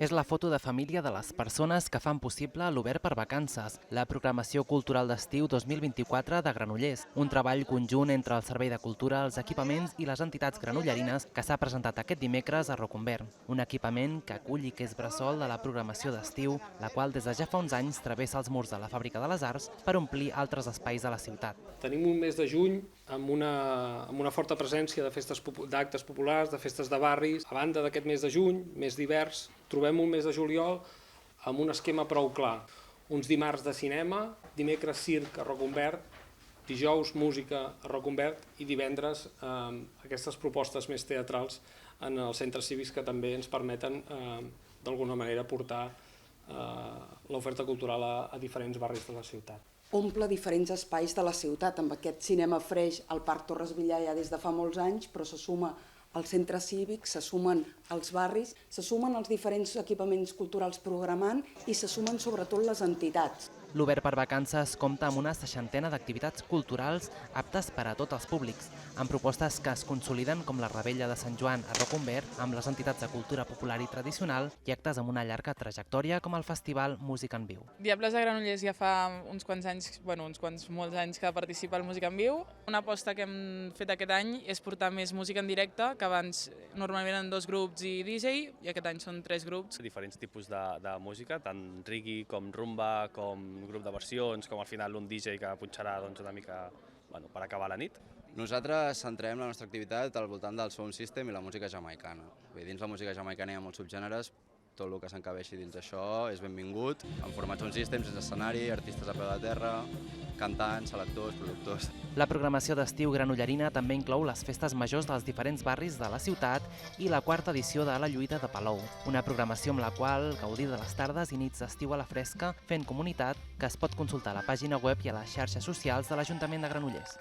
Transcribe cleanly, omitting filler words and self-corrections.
És la foto de família de les persones que fan possible l'Obert per Vacances, la programació cultural d'estiu 2024 de Granollers, un treball conjunt entre el Servei de Cultura, els equipaments i les entitats granollerines que s'ha presentat aquest dimecres a Rocumbert, un equipament que acull i que és bressol de la programació d'estiu, la qual des de ja fa uns anys travessa els murs de la Fàbrica de les Arts per omplir altres espais de la ciutat. Tenim un mes de juny amb una forta presència d'actes populars, de festes de barris. A banda d'aquest mes de juny, més divers, trobem un mes de juliol amb un esquema prou clar. Uns dimarts de cinema, dimecres circ a Rocumbert, dijous música a Rocumbert i divendres aquestes propostes més teatrals en els centres cívics que també ens permeten d'alguna manera portar l'oferta cultural a diferents barris de la ciutat. Omple diferents espais de la ciutat, amb aquest cinema freix al Parc Torres Villar ja des de fa molts anys, però se suma als centres cívics, se sumen als barris, se sumen els diferents equipaments culturals programant i se sumen sobretot les entitats. L'Obert per Vacances compta amb una 60ena d'activitats culturals aptes per a tots els públics, amb propostes que es consoliden com la Rebella de Sant Joan a Rocumbert, amb les entitats de cultura popular i tradicional i actes amb una llarga trajectòria com el festival Música en Viu. Diables de Granollers ja fa molts anys que participa al Música en Viu. Una aposta que hem fet aquest any és portar més música en directe, que abans normalment eren 2 grups i DJ, i aquest any són 3 grups. Diferents tipus de música, tant reggae com rumba, com grup de versions, com al final un DJ que punxarà una mica per acabar la nit. Nosaltres centrem la nostra activitat al voltant del sound system i la música jamaicana. Dins la música jamaicana hi ha molts subgèneres, tot el que s'encabeixi dins això és benvingut, en format sound system, sense escenari, artistes a peu de terra, cantants, selectors, productors. La programació d'estiu granollerina també inclou les festes majors dels diferents barris de la ciutat i la 4ª edició de la Lluïda de Palou, una programació amb la qual gaudir de les tardes i nits d'estiu a la fresca fent comunitat que es pot consultar a la pàgina web i a les xarxes socials de l'Ajuntament de Granollers.